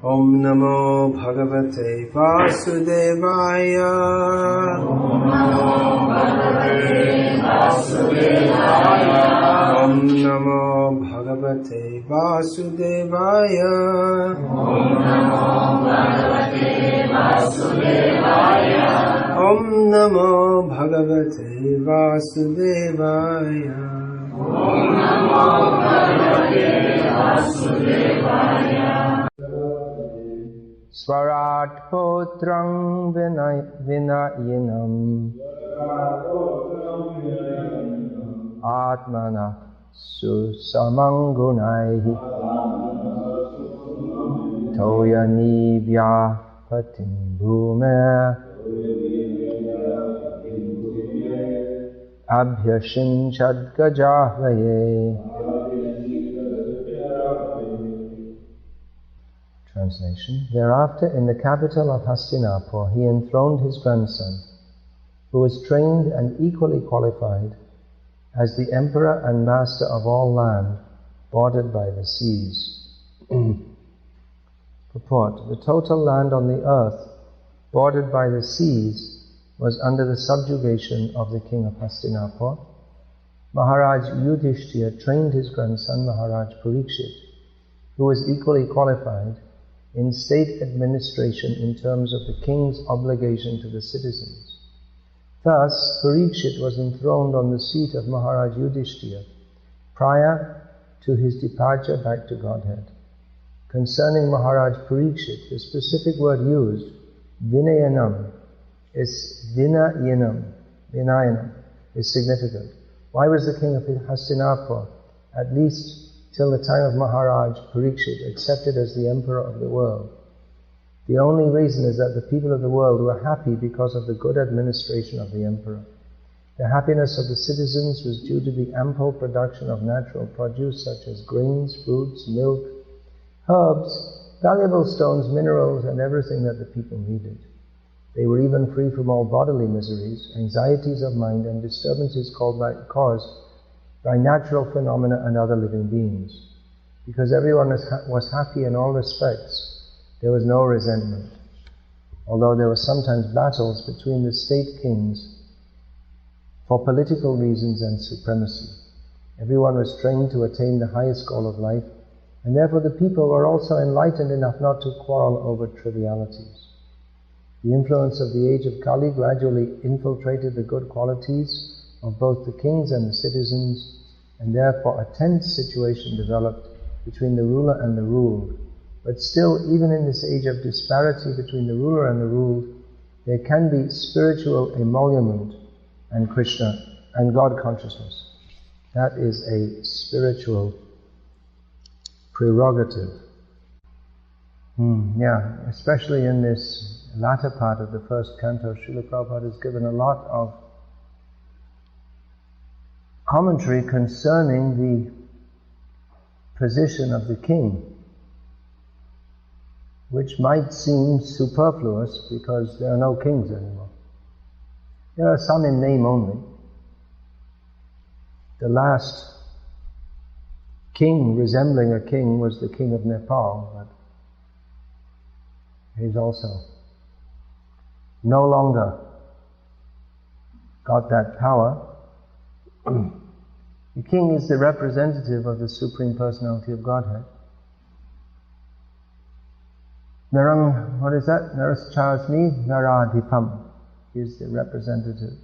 Om Namo Bhagavate Vasudevaya. Om Namo Bhagavate Vasudevaya. Om Namo Bhagavate Vasudevaya. Om Namo Bhagavate Vasudevaya. Om Namo Bhagavate Vasudevaya. Om Namo Bhagavate Vasudevaya. Swarat Potrang Vinayinam Atmana Susamangunaihi Toyanibhya Patim Bhume Abhyashinchad Gajahvaye. Translation. Thereafter, in the capital of Hastinapur, he enthroned his grandson, who was trained and equally qualified as the emperor and master of all land bordered by the seas. Purport. The total land on the earth bordered by the seas was under the subjugation of the king of Hastinapur. Maharaj Yudhishthira trained his grandson Maharaj Parikshit, who was equally qualified in state administration in terms of the king's obligation to the citizens. Thus, Parikshit was enthroned on the seat of Maharaj Yudhishthira prior to his departure back to Godhead. Concerning Maharaj Parikshit, the specific word used, Vinayanam, is Vinayanam, is significant. Why was the king of Hastinapur, at least till the time of Maharaj Parikshit, accepted as the emperor of the world? The only reason is that the people of the world were happy because of the good administration of the emperor. The happiness of the citizens was due to the ample production of natural produce such as grains, fruits, milk, herbs, valuable stones, minerals, and everything that the people needed. They were even free from all bodily miseries, anxieties of mind, and disturbances caused by natural phenomena and other living beings. Because everyone was happy in all respects, there was no resentment. Although there were sometimes battles between the state kings for political reasons and supremacy. Everyone was trained to attain the highest goal of life, and therefore the people were also enlightened enough not to quarrel over trivialities. The influence of the age of Kali gradually infiltrated the good qualities of both the kings and the citizens, and therefore a tense situation developed between the ruler and the ruled. But still, even in this age of disparity between the ruler and the ruled, there can be spiritual emolument and Krishna and God consciousness. That is a spiritual prerogative. Especially in this latter part of the first canto, Srila Prabhupada has given a lot of commentary concerning the position of the king, which might seem superfluous because there are no kings anymore. There are some in name only. The last king resembling a king was the king of Nepal, but he's also no longer got that power. The king is the representative of the Supreme Personality of Godhead. Narang, what is that? Naraschasmi Naradhipam is the representative.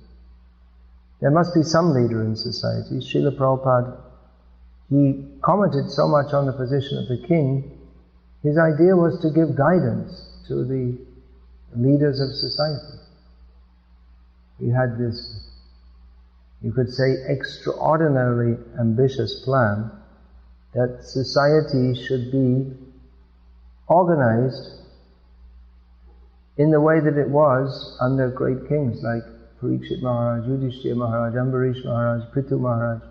There must be some leader in society. Srila Prabhupada, he commented so much on the position of the king, his idea was to give guidance to the leaders of society. He had this, you could say, extraordinarily ambitious plan that society should be organized in the way that it was under great kings like Parikshit Maharaj, Yudhishthira Maharaj, Ambarish Maharaj, Prithu Maharaj.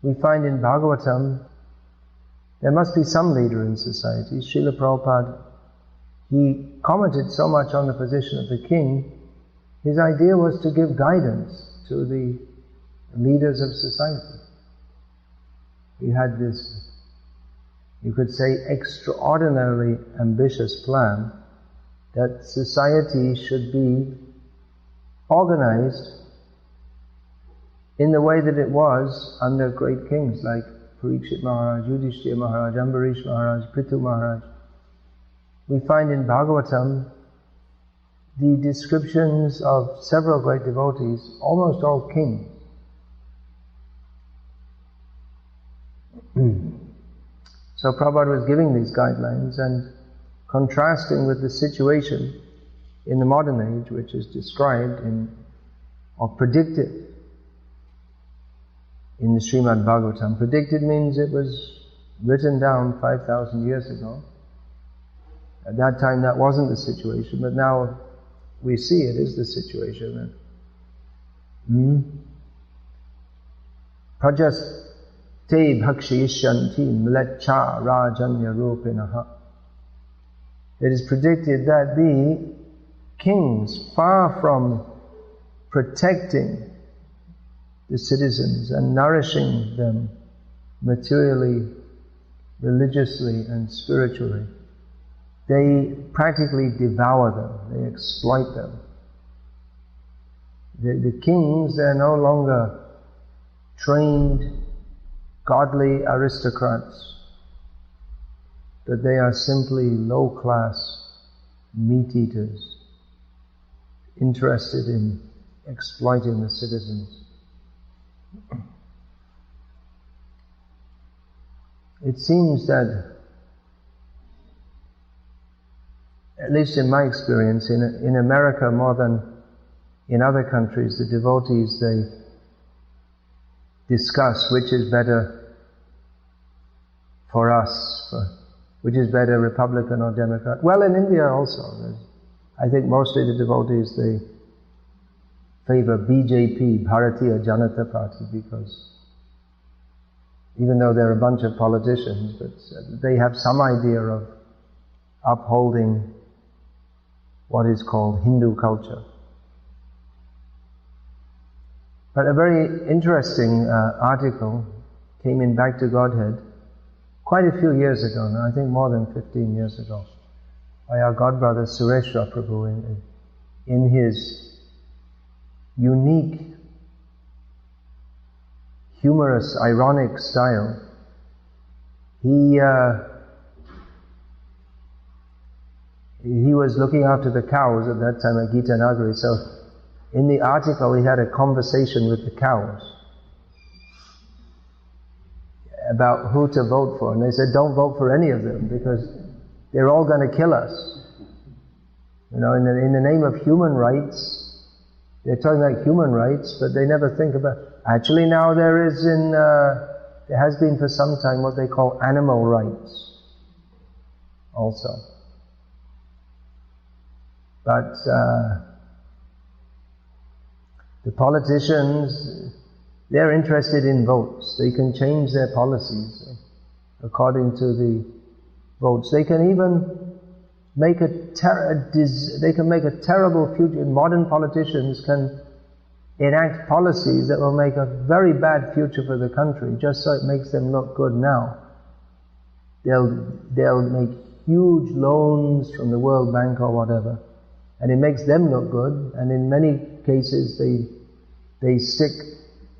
We find in Bhagavatam, there must be some leader in society. Srila Prabhupada, he commented so much on the position of the king, his idea was to give guidance to the leaders of society. He had this, you could say extraordinarily ambitious plan that society should be organized in the way that it was under great kings like Parikshit Maharaj, Yudhishthira Maharaj, Ambarish Maharaj, Prithu Maharaj. We find in Bhagavatam the descriptions of several great devotees, almost all kings. So Prabhupada was giving these guidelines and contrasting with the situation in the modern age, which is described in, or predicted in the Srimad Bhagavatam. Predicted means it was written down 5,000 years ago. At that time that wasn't the situation, but now we see it is the situation. Prajas te bhakshayishanti mlecha rajanya rupinaha. It is predicted that the kings, far from protecting the citizens and nourishing them materially, religiously and spiritually, they practically devour them, they exploit them. The kings, they're no longer trained, godly aristocrats, but they are simply low-class meat-eaters, interested in exploiting the citizens. It seems that, at least in my experience, in America more than in other countries, the devotees, they discuss which is better for us, which is better, Republican or Democrat. Well, in India also, I think mostly the devotees, they favor BJP, Bharatiya Janata Party, because even though they're a bunch of politicians, but they have some idea of upholding what is called Hindu culture. But a very interesting article came in Back to Godhead quite a few years ago now, I think more than 15 years ago, by our godbrother Sureshwar Prabhu in his unique, humorous, ironic style. He was looking after the cows at that time at Gita Nagari, so in the article he had a conversation with the cows about who to vote for, and they said, don't vote for any of them because they're all going to kill us. You know, in the name of human rights, they're talking about human rights, but they never think about... Actually now there has been for some time what they call animal rights also. But the politicians, they're interested in votes. They can change their policies according to the votes. They can even make they can make a terrible future. Modern politicians can enact policies that will make a very bad future for the country, just so it makes them look good now. They'll make huge loans from the World Bank or whatever, and it makes them look good, and in many cases they stick,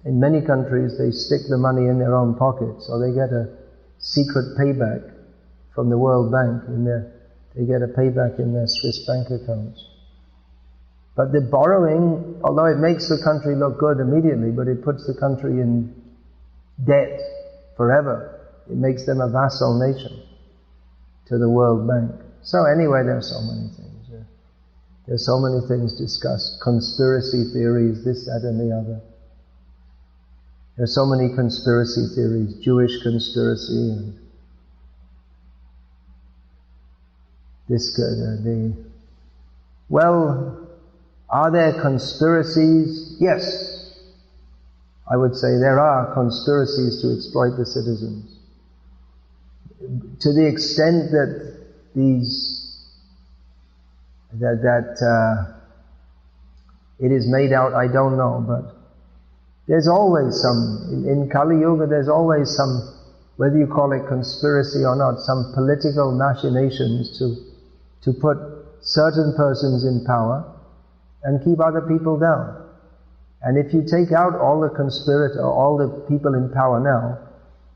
in many countries they stick the money in their own pockets, or they get a secret payback from the World Bank, they get a payback in their Swiss bank accounts. But the borrowing, although it makes the country look good immediately, but it puts the country in debt forever. It makes them a vassal nation to the World Bank. So anyway, there are so many things. Yeah. There are so many things discussed. Conspiracy theories, this, that and the other. There are so many conspiracy theories. Jewish conspiracy and this, well, are there conspiracies? Yes. I would say there are conspiracies to exploit the citizens. To the extent that it is made out, I don't know, but there's always some, in Kali Yuga there's always some whether you call it conspiracy or not, some political machinations to put certain persons in power and keep other people down. And if you take out all the conspirators, all the people in power now,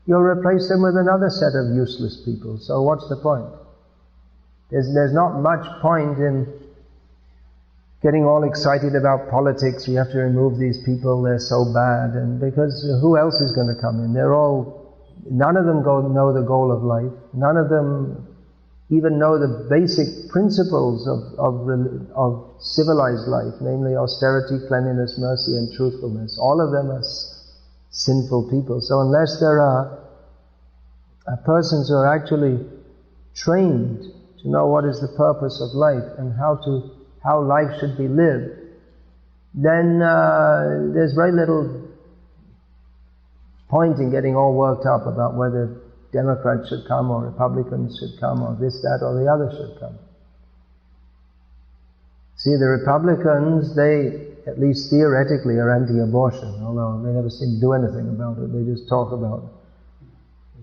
you'll replace them with another set of useless people. So what's the point? There's not much point in getting all excited about politics. We have to remove these people, they're so bad. And because who else is going to come in? None of them know the goal of life. None of them even know the basic principles of civilized life, namely austerity, cleanliness, mercy and truthfulness. All of them are sinful people. So unless there are persons who are actually trained to know what is the purpose of life and how life should be lived, then there's very little point in getting all worked up about whether Democrats should come or Republicans should come or this, that or the other should come. See, the Republicans, they, at least theoretically, are anti-abortion, although they never seem to do anything about it. They just talk about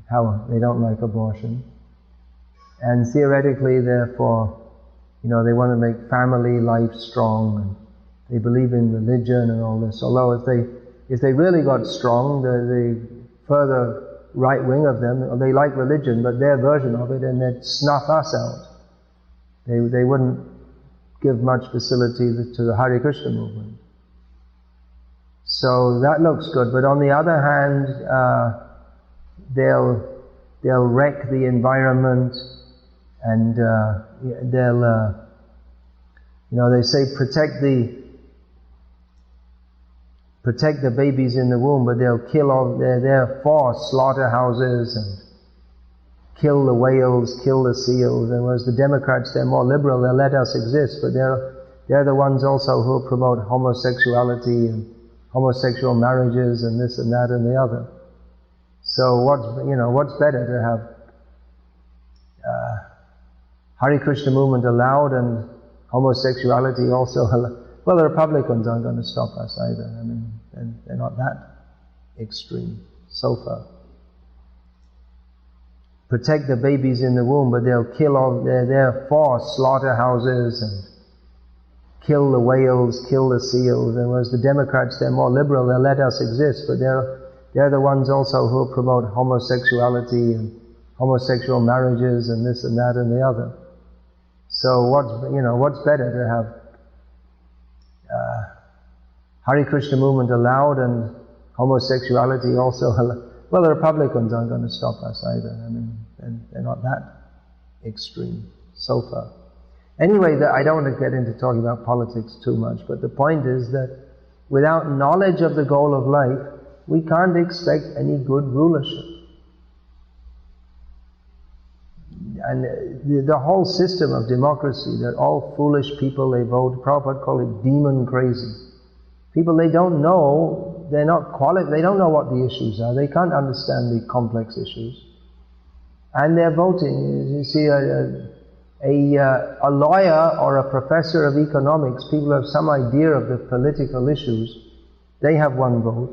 how they don't like abortion. And theoretically, therefore, they want to make family life strong, and they believe in religion and all this. Although if they really got strong, the further right wing of them, they like religion, but their version of it, and they'd snuff us out. They wouldn't give much facility to the Hare Krishna movement. So that looks good, but on the other hand, they'll wreck the environment, and they say protect the babies in the womb, but they'll kill all, they're for slaughterhouses and kill the whales, kill the seals, and whereas the Democrats, they're more liberal, they'll let us exist, but they're the ones also who promote homosexuality and homosexual marriages and this and that and the other. So what's better to have Hare Krishna movement allowed and homosexuality also allowed? Well, the Republicans aren't going to stop us either. I mean, they're not that extreme so far. Protect the babies in the womb, but they'll kill all, they're for slaughterhouses and kill the whales, kill the seals, and whereas the Democrats, they're more liberal, they'll let us exist, but they're the ones also who promote homosexuality and homosexual marriages and this and that and the other. So what's better to have Hare Krishna movement allowed and homosexuality also allowed? Well, the Republicans aren't going to stop us either. I mean, they're not that extreme so far. Anyway, I don't want to get into talking about politics too much, but the point is that without knowledge of the goal of life, we can't expect any good rulership. And the whole system of democracy, that all foolish people, they vote, Prabhupada called it demon crazy. People, they don't know, they're not qualified, they don't know what the issues are, they can't understand the complex issues. And they're voting. You see, a lawyer or a professor of economics, people who have some idea of the political issues, they have one vote.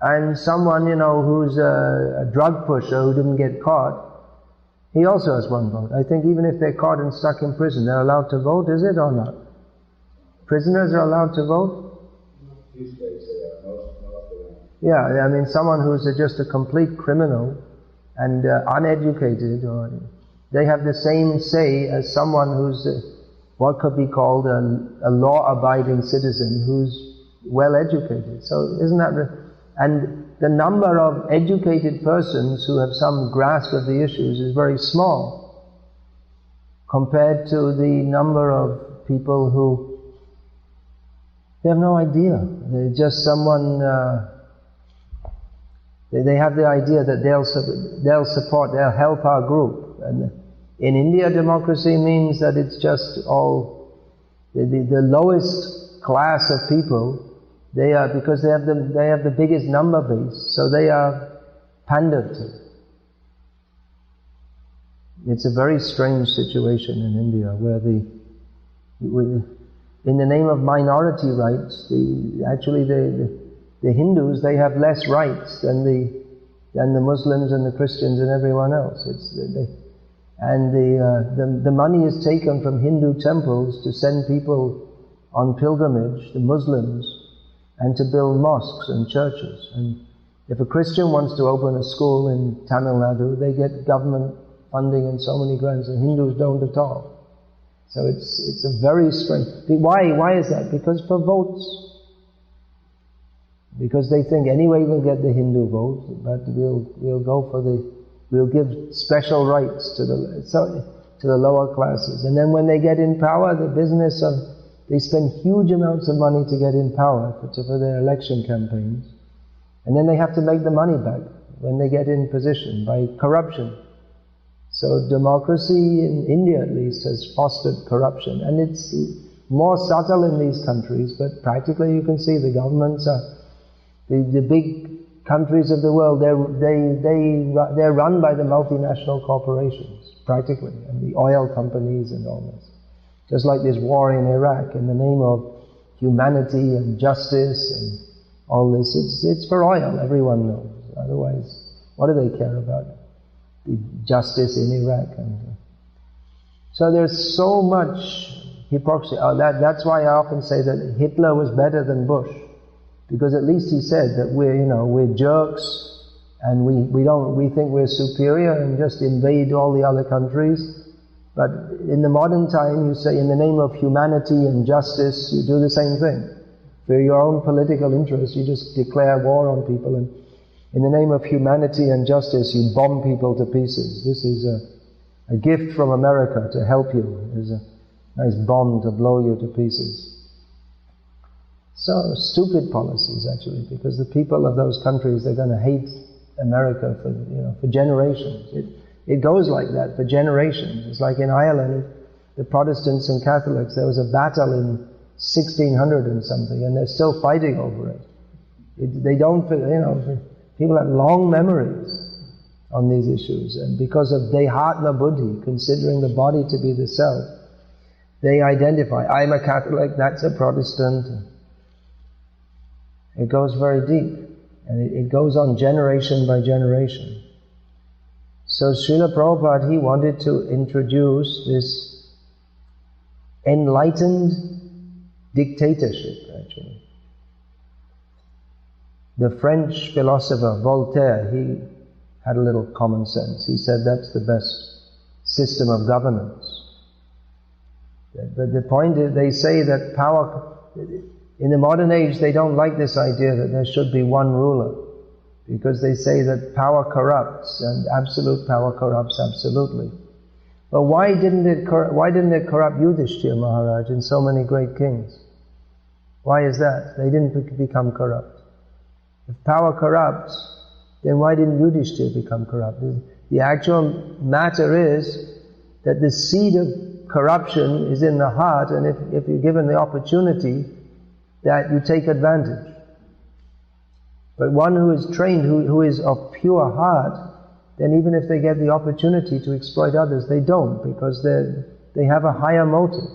And someone, who's a drug pusher who didn't get caught, he also has one vote. I think even if they're caught and stuck in prison, they're allowed to vote, is it or not? Prisoners are allowed to vote? These days, most of them. Yeah, I mean, someone who's just a complete criminal and uneducated, or they have the same say as someone who's what could be called a law-abiding citizen who's well-educated. So isn't that and the number of educated persons who have some grasp of the issues is very small compared to the number of people who they have no idea. They're just someone, they have the idea that they'll support, they'll help our group. And in India, democracy means that it's just all, the lowest class of people, they are, because they have the biggest number base, so they are pandered to. It's a very strange situation in India where in the name of minority rights, the Hindus, they have less rights than than the Muslims and the Christians and everyone else. The money is taken from Hindu temples to send people on pilgrimage, the Muslims, and to build mosques and churches. And if a Christian wants to open a school in Tamil Nadu, they get government funding and so many grants, and Hindus don't at all. So it's a very strange. Why is that? Because for votes. Because they think anyway we'll get the Hindu vote, but we'll give special rights to the lower classes. And then when they get in power, they spend huge amounts of money to get in power for their election campaigns. And then they have to make the money back when they get in position by corruption. So democracy in India at least has fostered corruption. And it's more subtle in these countries, but practically you can see the governments are, the big countries of the world, they're run by the multinational corporations, practically, and the oil companies and all this. Just like this war in Iraq, in the name of humanity and justice and all this, it's for oil, everyone knows. Otherwise, what do they care about? The justice in Iraq. So there's so much hypocrisy. That's why I often say that Hitler was better than Bush. Because at least he said that we're jerks and we think we're superior and just invade all the other countries. But in the modern time, you say in the name of humanity and justice, you do the same thing. For your own political interest, you just declare war on people, and in the name of humanity and justice, you bomb people to pieces. This is a gift from America to help you. There's a nice bomb to blow you to pieces. So stupid policies actually, because the people of those countries, they're going to hate America for generations. It goes like that for generations. It's like in Ireland, the Protestants and Catholics, there was a battle in 1600 and something, and they're still fighting over it. They don't, people have long memories on these issues, and because of Dehatma Buddhi, considering the body to be the self, they identify, I'm a Catholic, that's a Protestant. It goes very deep, and it goes on generation by generation. So Srila Prabhupada, he wanted to introduce this enlightened dictatorship, actually. The French philosopher Voltaire, he had a little common sense. He said that's the best system of governance. But the point is, they say that power, in the modern age, they don't like this idea that there should be one ruler, because they say that power corrupts, and absolute power corrupts absolutely. But why didn't it corrupt Yudhishthira Maharaj and so many great kings? Why is that? They didn't become corrupt. If power corrupts, then why didn't Yudhishthira become corrupt? The actual matter is that the seed of corruption is in the heart, and if you're given the opportunity, that you take advantage. But one who is trained, who is of pure heart, then even if they get the opportunity to exploit others, they don't, because they have a higher motive.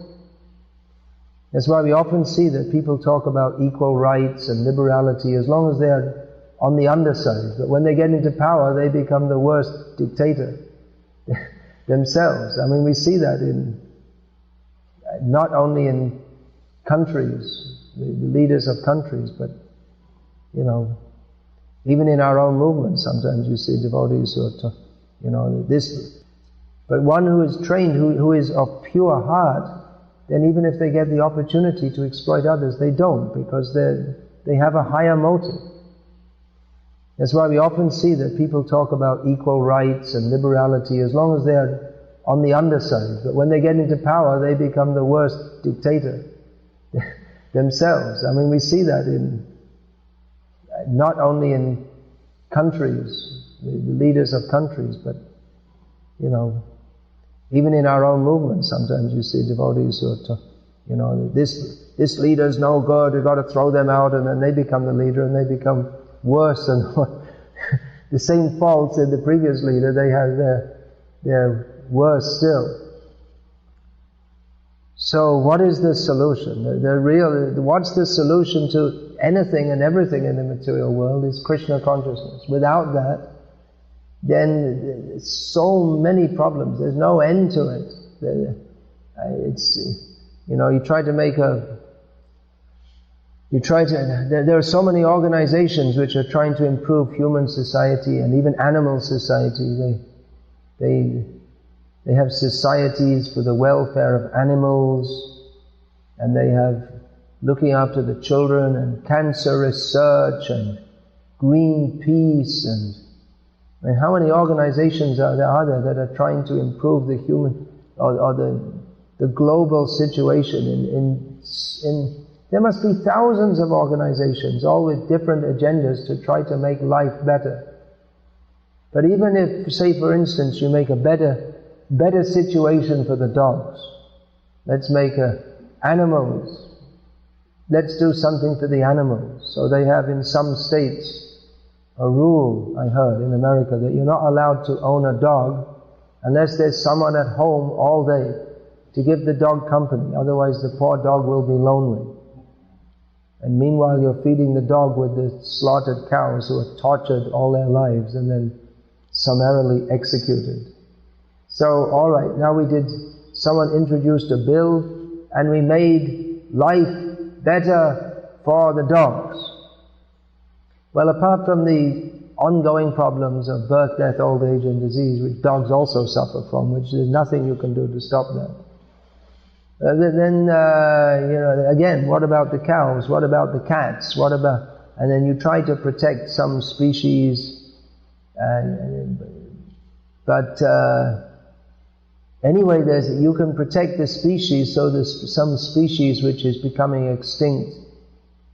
That's why we often see that people talk about equal rights and liberality as long as they're on the underside. But when they get into power, they become the worst dictator themselves. I mean, we see that not only in countries, the leaders of countries, but even in our own movement, sometimes you see devotees who are, this. But one who is trained, who is of pure heart, then even if they get the opportunity to exploit others, they don't, because they have a higher motive. That's why we often see that people talk about equal rights and liberality as long as they're on the underside. But when they get into power, they become the worst dictator themselves. I mean, we see that not only in countries, the leaders of countries, but, even in our own movement, sometimes you see devotees who are, this leader's no good, we've got to throw them out, and then they become the leader, and they become worse than the same faults in the previous leader, they're worse still. So what is the solution? What's the solution to anything and everything in the material world is Krishna consciousness. Without that, then so many problems. There's no end to it. There are so many organizations which are trying to improve human society and even animal society. They have societies for the welfare of animals, and they have looking after the children and cancer research and Greenpeace and how many organizations are there that are trying to improve the human or the global situation? There must be thousands of organizations, all with different agendas to try to make life better. But even if, say for instance, you make a better situation for the dogs, let's make animals. Let's do something for the animals. So they have in some states a rule, I heard, in America, that you're not allowed to own a dog unless there's someone at home all day to give the dog company. Otherwise the poor dog will be lonely. And meanwhile you're feeding the dog with the slaughtered cows who are tortured all their lives and then summarily executed. So, alright, now someone introduced a bill and we made life better for the dogs. Well, apart from the ongoing problems of birth, death, old age and disease, which dogs also suffer from, which there's nothing you can do to stop that. Again, what about the cows? What about the cats? And then you try to protect some species, anyway, you can protect the species so there's some species which is becoming extinct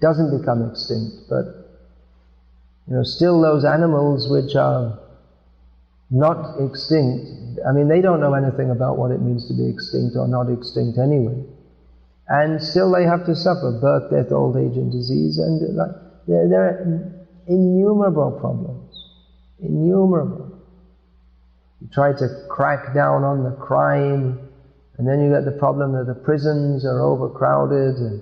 doesn't become extinct, but still those animals which are not extinct, they don't know anything about what it means to be extinct or not extinct anyway. And still they have to suffer birth, death, old age and disease, and there are innumerable problems. Innumerable. You try to crack down on the crime, and then you get the problem that the prisons are overcrowded, and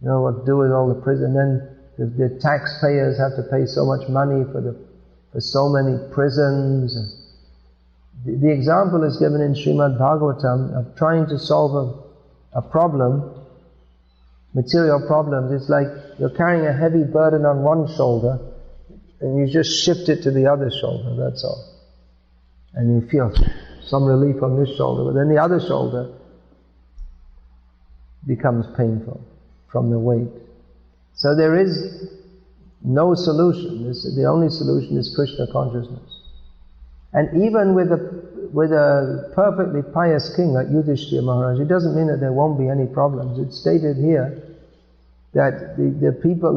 what to do with all the prison. Then the taxpayers have to pay so much money for so many prisons. The example is given in Srimad Bhagavatam of trying to solve a problem, material problems. It's like you're carrying a heavy burden on one shoulder, and you just shift it to the other shoulder, that's all. And you feel some relief on this shoulder, but then the other shoulder becomes painful from the weight. So there is no solution. The only solution is Krishna consciousness. And even with a perfectly pious king like Yudhishthira Maharaj, it doesn't mean that there won't be any problems. It's stated here that the people,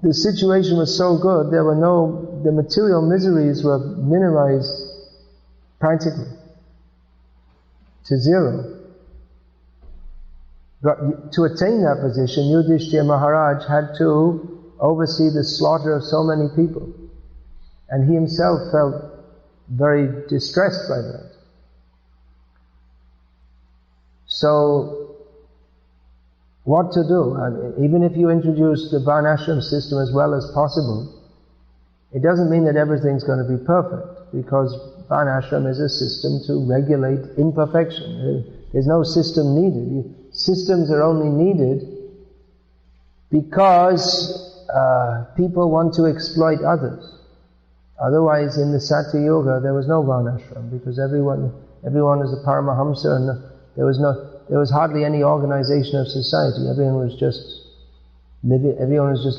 the situation was so good, the material miseries were minimized practically to zero. But to attain that position, Yudhishthira Maharaj had to oversee the slaughter of so many people. And he himself felt very distressed by that. So, what to do? Even if you introduce the Varnashram system as well as possible, it doesn't mean that everything's going to be perfect, because Varnashram is a system to regulate imperfection. There's no system needed. Systems are only needed because people want to exploit others. Otherwise, in the Satya Yuga, there was no Varnashram, because everyone is a Paramahamsa, and there was hardly any organization of society. Everyone was just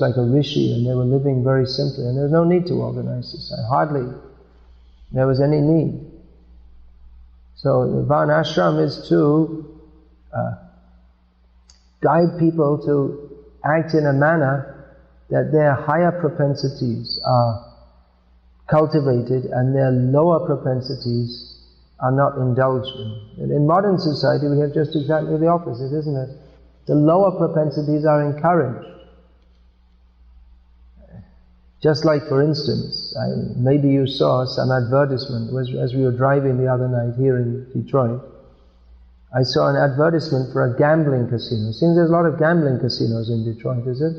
like a rishi, and they were living very simply, and there was no need to organize society. Hardly there was any need. So the Varnashram is to guide people to act in a manner that their higher propensities are cultivated and their lower propensities are not indulged in. And in modern society we have just exactly the opposite, isn't it? The lower propensities are encouraged. Just like, for instance, maybe you saw some advertisement as we were driving the other night here in Detroit. I saw an advertisement for a gambling casino. It seems there's a lot of gambling casinos in Detroit, is it?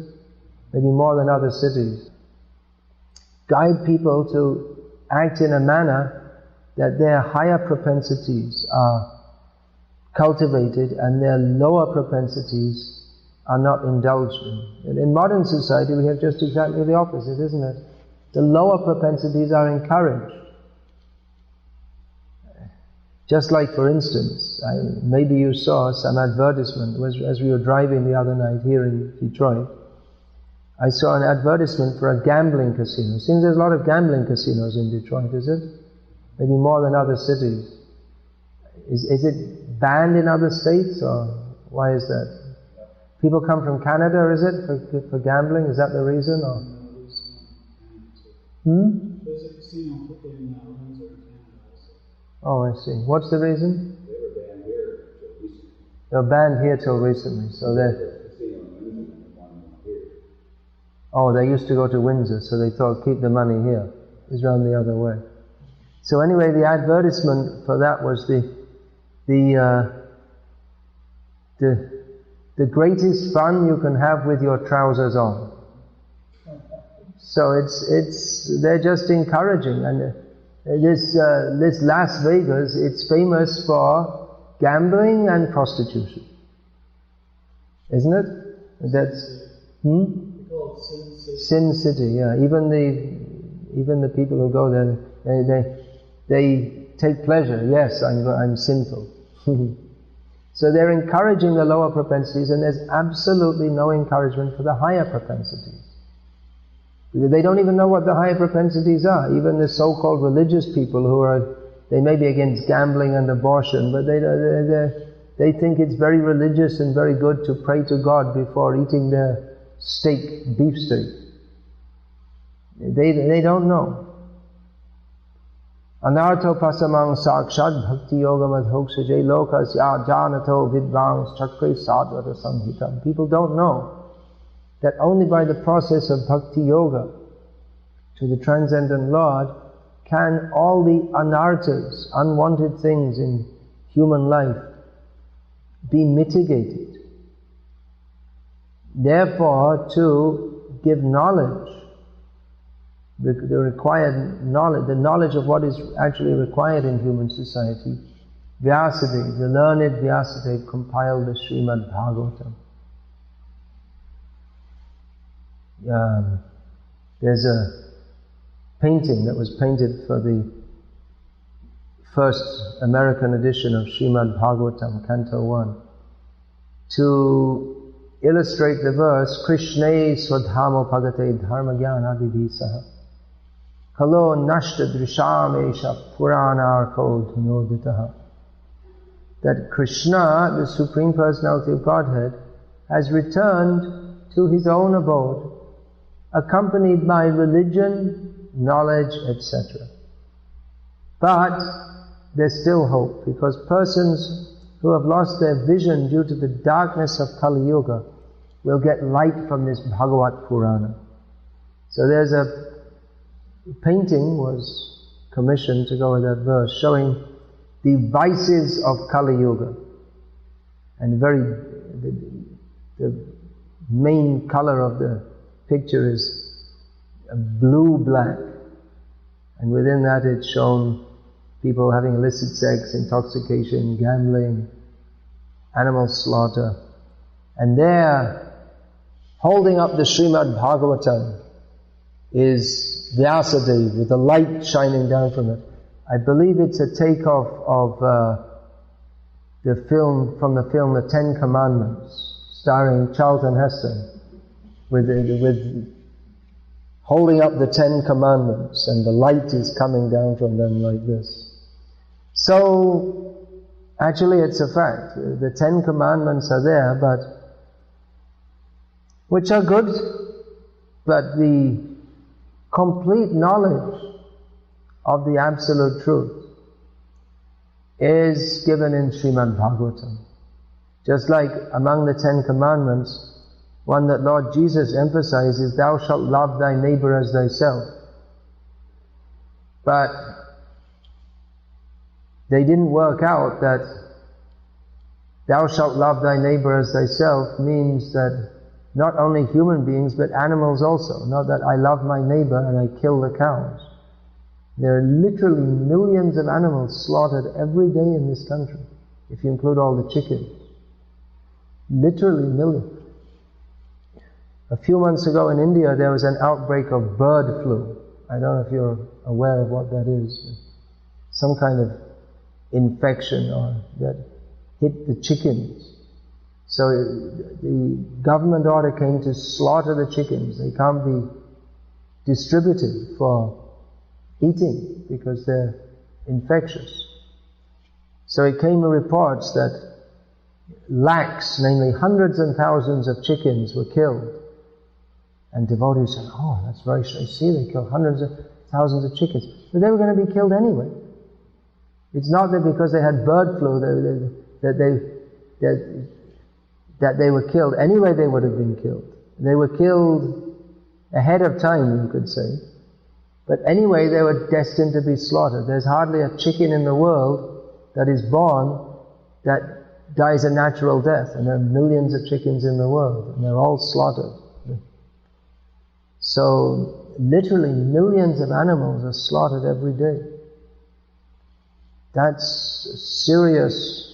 Maybe more than other cities. guide people to act in a manner that their higher propensities are cultivated and their lower propensities are not indulged in. And in modern society we have just exactly the opposite, isn't it? The lower propensities are encouraged. Just like, for instance, maybe you saw some advertisement as we were driving the other night here in Detroit. I saw an advertisement for a gambling casino. It seems there's a lot of gambling casinos in Detroit, is it? Maybe more than other cities. Is it banned in other states, or why is that? People come from Canada, is it, for gambling? Is that the reason? Or? There's a casino in Windsor, Canada also. Oh, I see. What's the reason? They were banned here till recently. They were banned here till recently, so they're... Oh, they used to go to Windsor, so they thought, keep the money here. It's round the other way. So anyway, the advertisement for that was the greatest fun you can have with your trousers on. So they're just encouraging, and this Las Vegas, it's famous for gambling and prostitution, isn't it? That's Sin City. Yeah. Even the people who go there, they take pleasure. Yes, I'm sinful. So they're encouraging the lower propensities, and there's absolutely no encouragement for the higher propensities. They don't even know what the higher propensities are. Even the so-called religious people they may be against gambling and abortion, but they think it's very religious and very good to pray to God before eating their beef steak. They don't know. Anartho pasamang sakshad bhakti yoga madhoksaje lokas janato vidvans chakre sadvata samhitam. People don't know that only by the process of bhakti yoga to the transcendent Lord can all the anarthas, unwanted things in human life, be mitigated. Therefore, to give knowledge, the required knowledge, the knowledge of what is actually required in human society, Vyasadeva, the learned Vyasadeva, compiled the Srimad Bhagavatam. There's a painting that was painted for the first American edition of Srimad Bhagavatam, Canto 1, to illustrate the verse, Krishne swadhamo pagate dharma jnana divisaha kalo nashta drisham esha puranarko dhinoditaha. That Krishna, the Supreme Personality of Godhead, has returned to his own abode, accompanied by religion, knowledge, etc. But there's still hope, because persons who have lost their vision due to the darkness of Kali Yuga will get light from this Bhagavat Purana. So there's a painting was commissioned to go with that verse, showing the vices of Kali Yuga. And the main color of the picture is a blue-black. And within that it's shown people having illicit sex, intoxication, gambling, animal slaughter. And there, holding up the Srimad Bhagavatam, is Vyasadeva with the light shining down from it. I believe it's a takeoff of the film, from the film The Ten Commandments, starring Charlton Heston, with holding up the Ten Commandments, and the light is coming down from them like this. So, actually it's a fact. The Ten Commandments are there, which are good, but the complete knowledge of the Absolute Truth is given in Srimad Bhagavatam. Just like among the Ten Commandments, one that Lord Jesus emphasizes, thou shalt love thy neighbor as thyself. But they didn't work out that thou shalt love thy neighbor as thyself means that not only human beings, but animals also. Not that I love my neighbor and I kill the cows. There are literally millions of animals slaughtered every day in this country, if you include all the chickens. Literally millions. A few months ago in India, there was an outbreak of bird flu. I don't know if you're aware of what that is. Some kind of infection that hit the chickens. So the government order came to slaughter the chickens. They can't be distributed for eating because they're infectious. So it came reports that lakhs, namely hundreds and thousands of chickens were killed. And devotees said, oh, that's very strange. See, they killed hundreds of thousands of chickens. But they were going to be killed anyway. It's not that because they had bird flu that they were killed. Anyway, they would have been killed. They were killed ahead of time, you could say. But anyway, they were destined to be slaughtered. There's hardly a chicken in the world that is born that dies a natural death. And there are millions of chickens in the world, and they're all slaughtered. So, literally millions of animals are slaughtered every day. That's serious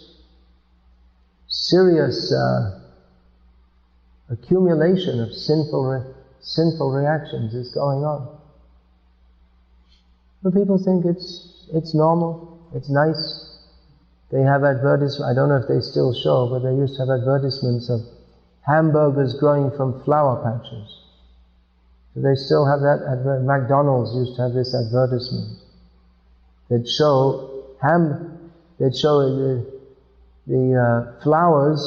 accumulation of sinful reactions is going on. But people think it's normal, it's nice. They have advertisements, I don't know if they still show, but they used to have advertisements of hamburgers growing from flower patches. So they still have that McDonald's used to have this advertisement. They'd show the flowers,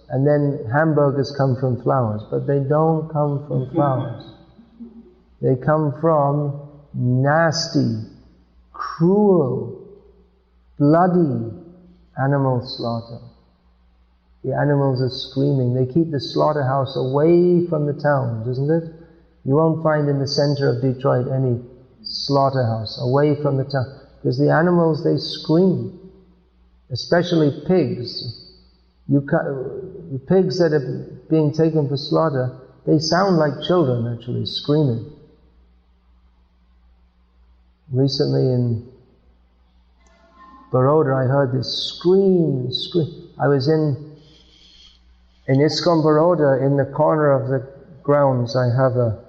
and then hamburgers come from flowers. But they don't come from flowers. They come from nasty, cruel, bloody animal slaughter. The animals are screaming. They keep the slaughterhouse away from the towns, isn't it? You won't find in the center of Detroit any slaughterhouse, away from the town. Because the animals, they scream. Especially pigs. The pigs that are being taken for slaughter, they sound like children actually, screaming. Recently in Baroda, I heard this scream. I was in ISKCON Baroda, in the corner of the grounds, I have a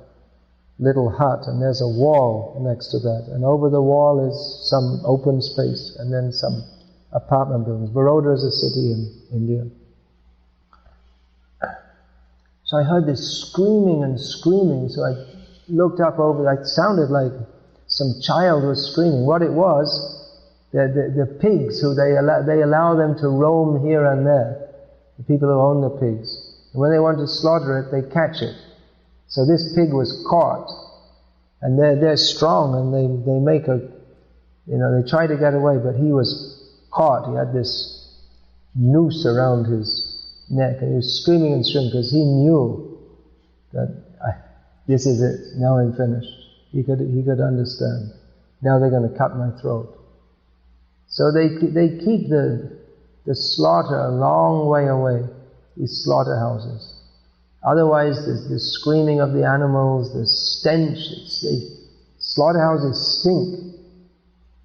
little hut, and there's a wall next to that, and over the wall is some open space, and then some apartment buildings. Baroda is a city in India. So I heard this screaming and screaming, so I looked up over, it sounded like some child was screaming. What it was, the pigs, who they allow them to roam here and there, the people who own the pigs. And when they want to slaughter it, they catch it. So this pig was caught, and they're strong, and they make they try to get away, but he was caught. He had this noose around his neck, and he was screaming and screaming because he knew that this is it. Now I'm finished. He could understand. Now they're going to cut my throat. So they keep the slaughter a long way away. These slaughterhouses. Otherwise, the screaming of the animals, the stench, slaughterhouses stink.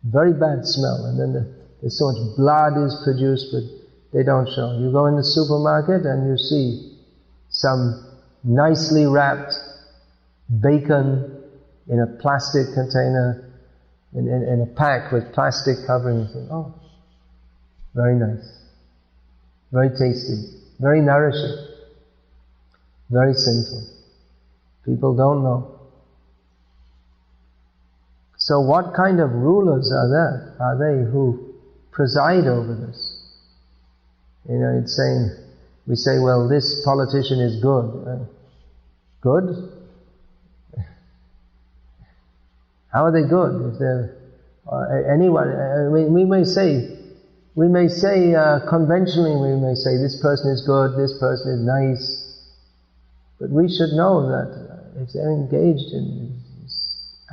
Very bad smell. And then there's so much blood is produced, but they don't show. You go in the supermarket and you see some nicely wrapped bacon in a plastic container, in a pack with plastic covering. You think, oh, very nice. Very tasty. Very nourishing. Very sinful. People don't know. So what kind of rulers are they who preside over this? It's saying, we say, well, this politician is good. Good? How are they good? If they're anyone, we may say conventionally, we may say this person is good, this person is nice. But we should know that if they're engaged in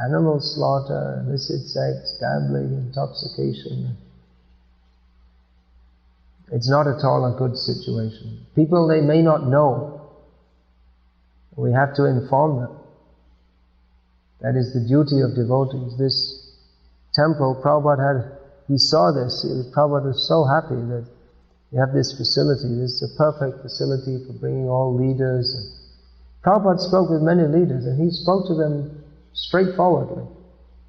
animal slaughter, illicit sex, gambling, intoxication, it's not at all a good situation. People, they may not know. We have to inform them. That is the duty of devotees. This temple, Prabhupada he saw this. Prabhupada was so happy that you have this facility. This is a perfect facility for bringing all leaders. And Prabhupada spoke with many leaders, and he spoke to them straightforwardly.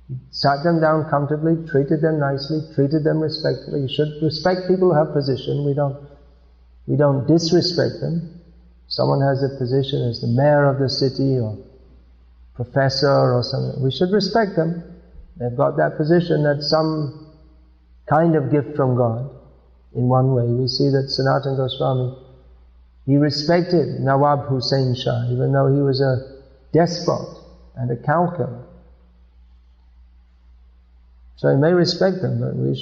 He sat them down comfortably, treated them nicely, treated them respectfully. You should respect people who have position. We don't disrespect them. Someone has a position as the mayor of the city or professor or something. We should respect them. They've got that position. That's some kind of gift from God. In one way, we see that Sanatana Goswami, he respected Nawab Hussain Shah, even though he was a despot and a calculer. So he may respect them, but we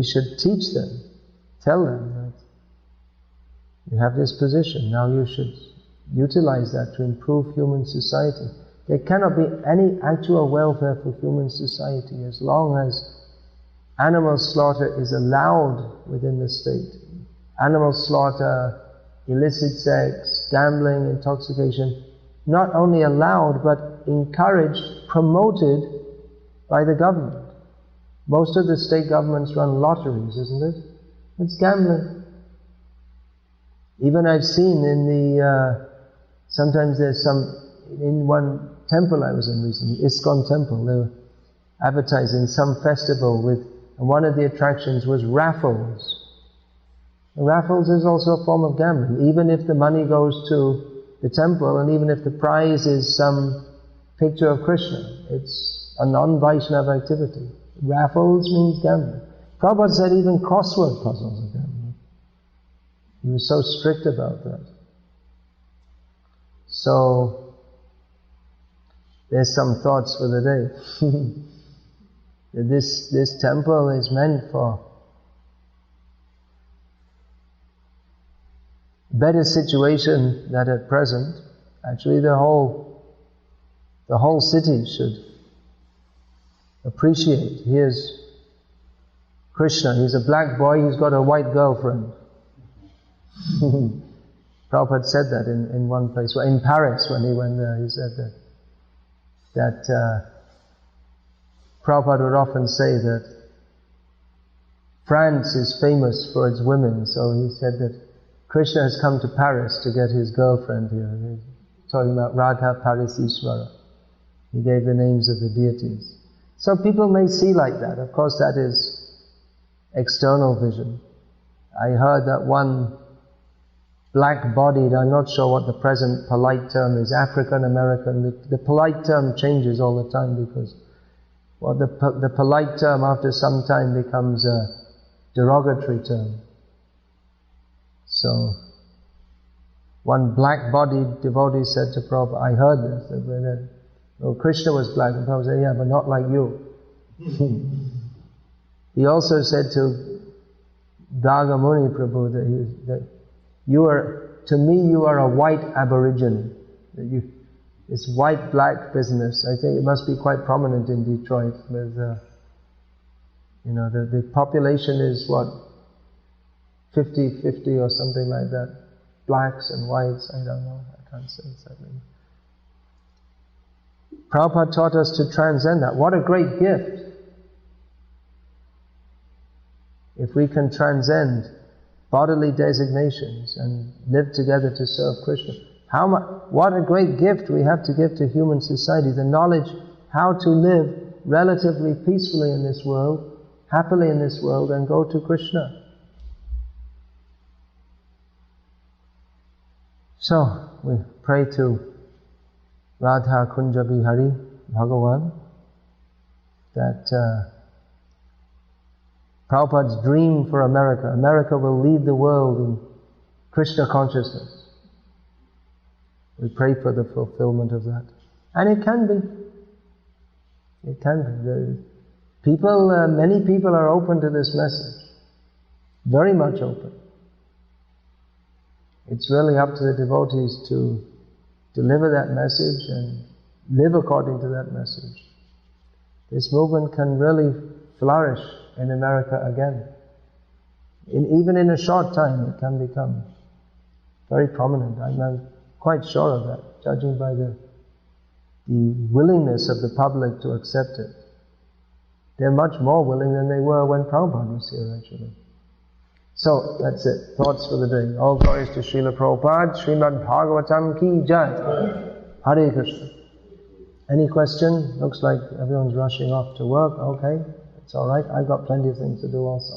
should teach them, tell them that you have this position, now you should utilize that to improve human society. There cannot be any actual welfare for human society as long as animal slaughter is allowed within the state. Animal slaughter, illicit sex, gambling, intoxication, not only allowed but encouraged, promoted by the government. Most of the state governments run lotteries, isn't it? It's gambling. Even I've seen in the, sometimes there's in one temple I was in recently, ISKCON temple, they were advertising some festival and one of the attractions was raffles. Raffles is also a form of gambling. Even if the money goes to the temple, and even if the prize is some picture of Krishna, it's a non-Vaishnava activity. Raffles means gambling. Prabhupada said even crossword puzzles are gambling. He was so strict about that. So, there's some thoughts for the day. This temple is meant for better situation than at present. Actually, the whole city should appreciate. Here's Krishna. He's a black boy. He's got a white girlfriend. Prabhupada said that in one place. Well, in Paris, when he went there, he said that Prabhupada would often say that France is famous for its women, so he said that Krishna has come to Paris to get his girlfriend here. He's talking about Radha Parisishvara. He gave the names of the deities. So people may see like that. Of course, that is external vision. I heard that one black-bodied, I'm not sure what the present polite term is, African-American. The polite term changes all the time because the polite term after some time becomes a derogatory term. So, one black-bodied devotee said to Prabhupada, I heard this, that Krishna was black, and Prabhupada said, yeah, but not like you. He also said to Dagamuni Prabhu that to me you are a white aborigine. This white-black business, I think it must be quite prominent in Detroit. With, the population is what, 50-50 or something like that. Blacks and whites, I don't know, I can't say exactly. Prabhupada taught us to transcend that. What a great gift! If we can transcend bodily designations and live together to serve Krishna. What a great gift we have to give to human society, the knowledge how to live relatively peacefully in this world, happily in this world, and go to Krishna. So, we pray to Radha Kunja Bihari Bhagavan that Prabhupada's dream for America will lead the world in Krishna consciousness. We pray for the fulfillment of that. And it can be. It can be. Many people are open to this message. Very much open. It's really up to the devotees to deliver that message and live according to that message. This movement can really flourish in America again. Even in a short time it can become very prominent. I'm quite sure of that, judging by the willingness of the public to accept it. They're much more willing than they were when Prabhupada was here, actually. So, that's it. Thoughts for the day. All glories to Srila Prabhupada. Srimad Bhagavatam ki jai. Hare Krishna. Any question? Looks like everyone's rushing off to work. Okay, it's all right. I've got plenty of things to do also.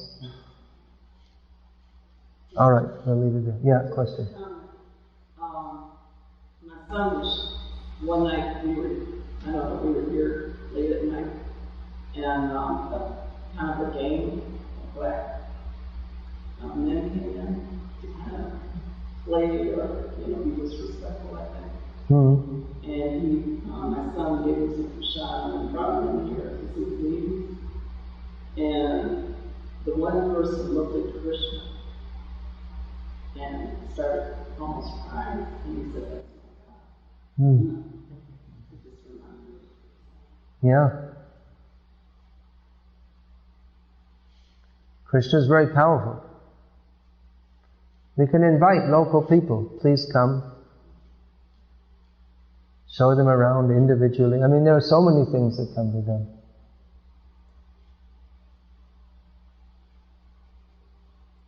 All right, we'll leave it there. Yeah, question. My son was, one night we were here late at night, and kind of a game, black men came in to kind of play or, be disrespectful, I think. Mm-hmm. And my son gave us a shot and brought him in here to see the meeting. And the one person looked at Krishna and started almost crying, and he said, "That's my God." Mm. It just reminded me. Yeah. Krishna is very powerful. We can invite local people. Please come. Show them around individually. I mean, there are so many things that can be done.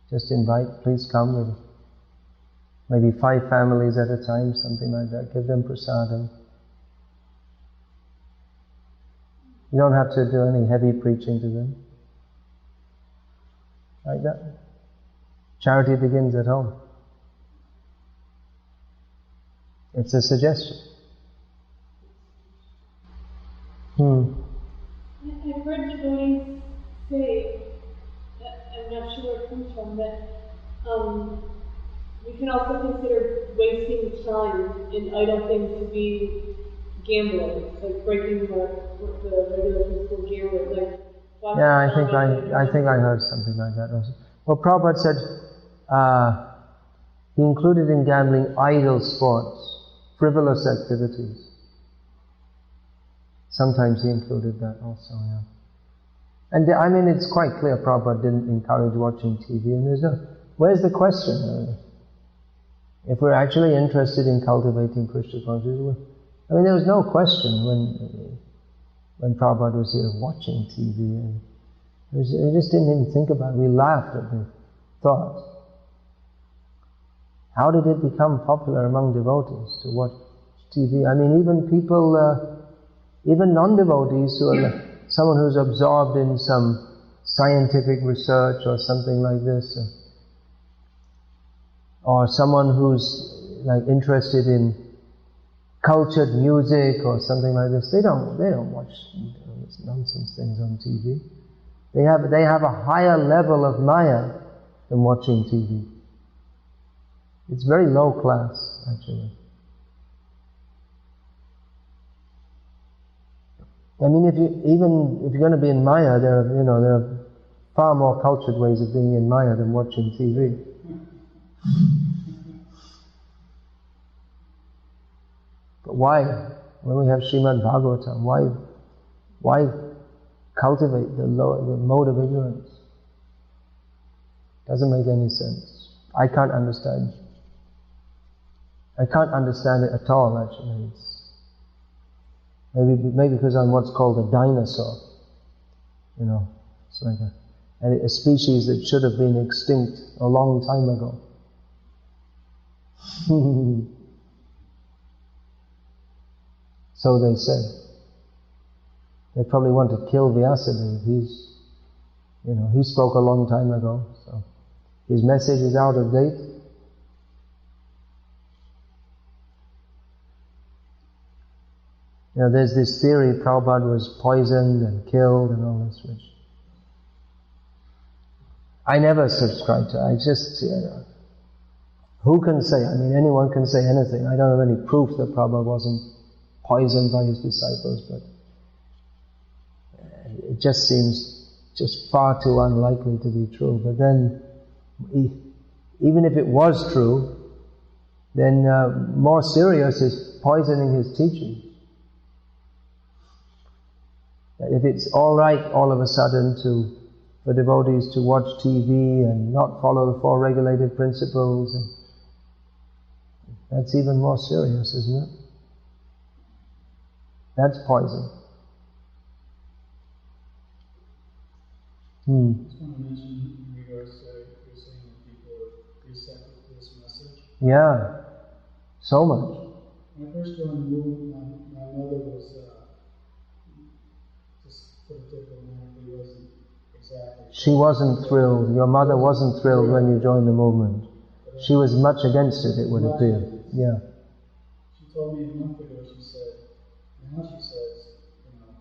Just invite, please come with maybe 5 families at a time, something like that. Give them prasadam. You don't have to do any heavy preaching to them. Like that. Charity begins at home. It's a suggestion. I've heard devotees say, I'm not sure where it comes from, that we can also consider wasting time in idle things to be gambling, like breaking what the regular people gamble, like. Yeah, I think I heard something like that also. Well, Prabhupada said he included in gambling idle sports, frivolous activities. Sometimes he included that also, yeah. And it's quite clear Prabhupada didn't encourage watching TV, and where's the question? If we're actually interested in cultivating Krishna consciousness, there was no question when Prabhupada was here watching TV. We just didn't even think about it. We laughed at the thought. How did it become popular among devotees to watch TV? Even people, even non-devotees who are someone who's absorbed in some scientific research or something like this, or someone who's interested in cultured music or something like this, they don't watch these nonsense things on TV. They have a higher level of maya than watching TV. It's very low class, actually. If you're going to be in maya, there are far more cultured ways of being in maya than watching TV. But why? When we have Srimad Bhagavatam, why cultivate the mode of ignorance? Doesn't make any sense. I can't understand. I can't understand it at all, actually. Maybe because I'm what's called a dinosaur. It's like a species that should have been extinct a long time ago. So they say. They probably want to kill Vyasa. He spoke a long time ago, so his message is out of date. There's this theory Prabhupada was poisoned and killed and all this, which I never subscribe to. I just, who can say? Anyone can say anything. I don't have any proof that Prabhupada wasn't poisoned by his disciples, but it just seems just far too unlikely to be true. But then, even if it was true, then more serious is poisoning his teaching. If it's all right all of a sudden for devotees to watch TV and not follow the 4 regulated principles, That's even more serious, isn't it? That's poison. I just want to mention in regards to you're saying that people are receptive to this message. Yeah, so much. When I first joined the movement, my mother was, just put it diplomatically, wasn't exactly. She wasn't thrilled. Your mother wasn't thrilled when you joined the movement. She was much against it, it would appear. Yeah. She told me a month ago, she said, now she says, you know,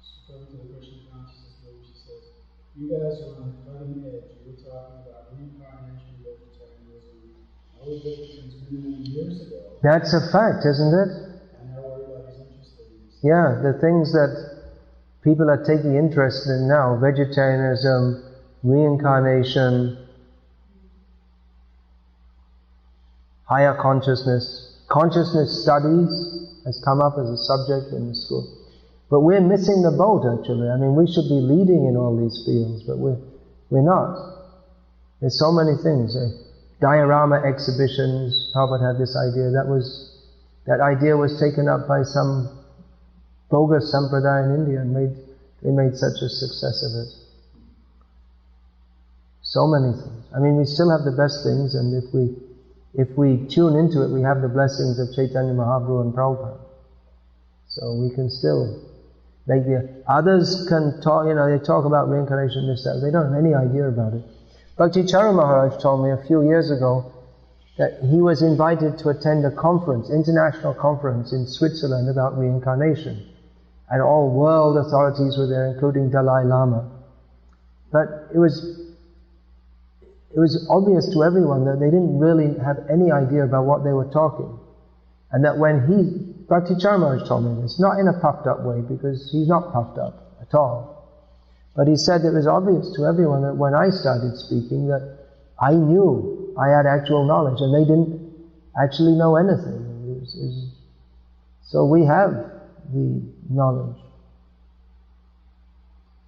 she's talking to the Krishna consciousness movement, she says, you guys are on the cutting edge. You were talking about reincarnation, vegetarianism, all these different things many years ago. That's a fact, isn't it? And now everybody's interested in this. Yeah, the things that people are taking interest in now, vegetarianism, reincarnation, higher consciousness. Consciousness studies has come up as a subject in the school. But we're missing the boat, actually. I mean, we should be leading in all these fields, but we're not. There's so many things. Diorama exhibitions, Prabhupada had this idea. That idea was taken up by some bogus sampradaya in India, and they made such a success of it. So many things. I mean, we still have the best things, and if we tune into it, we have the blessings of Chaitanya Mahaprabhu and Prabhupada. So we can still make others can talk, they talk about reincarnation, this, that. They don't have any idea about it. Bhakti Charu Maharaj told me a few years ago that he was invited to attend a conference, international conference in Switzerland about reincarnation. And all world authorities were there, including Dalai Lama. But it was obvious to everyone that they didn't really have any idea about what they were talking. And that when Bhakti Charu Maharaj told me this, not in a puffed up way, because he's not puffed up at all. But he said it was obvious to everyone that when I started speaking that I knew I had actual knowledge and they didn't actually know anything. So we have the knowledge.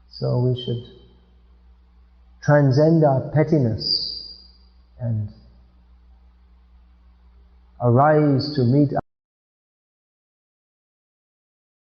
So we should transcend our pettiness and arise to meet